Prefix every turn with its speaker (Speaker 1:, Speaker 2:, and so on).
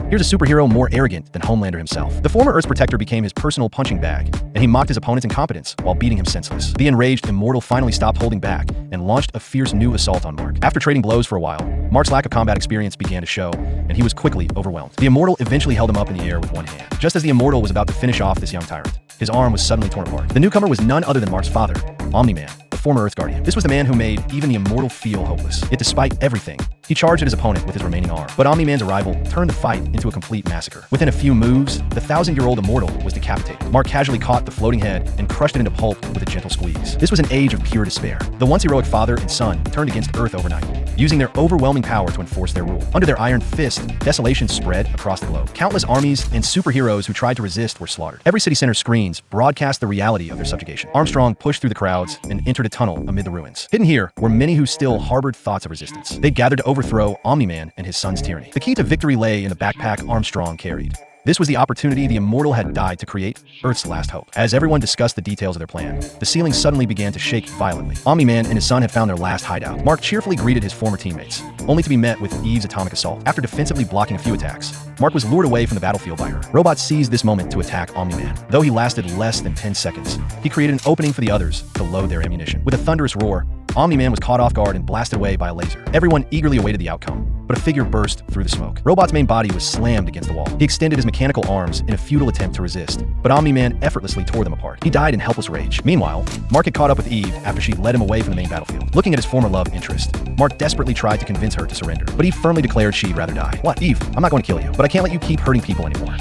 Speaker 1: Here's a superhero more arrogant than Homelander himself. The former Earth's protector became his personal punching bag, and he mocked his opponent's incompetence while beating him senseless. The enraged Immortal finally stopped holding back and launched a fierce new assault on Mark. After trading blows for a while, Mark's lack of combat experience began to show, and he was quickly overwhelmed. The Immortal eventually held him up in the air with one hand. Just as the Immortal was about to finish off this young tyrant, his arm was suddenly torn apart. The newcomer was none other than Mark's father, Omni-Man, the former Earth Guardian. This was the man who made even the Immortal feel hopeless. Yet despite everything, he charged at his opponent with his remaining arm. But Omni-Man's arrival turned the fight into a complete massacre. Within a few moves, the 1,000-year-old Immortal was decapitated. Mark casually caught the floating head and crushed it into pulp with a gentle squeeze. This was an age of pure despair. The once heroic father and son turned against Earth overnight, using their overwhelming power to enforce their rule. Under their iron fist, desolation spread across the globe. Countless armies and superheroes who tried to resist were slaughtered. Every city center screens broadcast the reality of their subjugation. Armstrong pushed through the crowds and entered a tunnel amid the ruins. Hidden here were many who still harbored thoughts of resistance. They gathered to overthrow Omni-Man and his son's tyranny. The key to victory lay in the backpack Armstrong carried. This was the opportunity the Immortal had died to create, Earth's last hope. As everyone discussed the details of their plan, the ceiling suddenly began to shake violently. Omni-Man and his son had found their last hideout. Mark cheerfully greeted his former teammates, only to be met with Eve's atomic assault. After defensively blocking a few attacks, Mark was lured away from the battlefield by her. Robots seized this moment to attack Omni-Man. Though he lasted less than 10 seconds, he created an opening for the others to load their ammunition. With a thunderous roar, Omni-Man was caught off guard and blasted away by a laser. Everyone eagerly awaited the outcome, but a figure burst through the smoke. Robot's main body was slammed against the wall. He extended his mechanical arms in a futile attempt to resist, but Omni-Man effortlessly tore them apart. He died in helpless rage. Meanwhile, Mark had caught up with Eve after she led him away from the main battlefield. Looking at his former love interest, Mark desperately tried to convince her to surrender, but Eve firmly declared she'd rather die. What, Eve? I'm not going to kill you, but I can't let you keep hurting people anymore.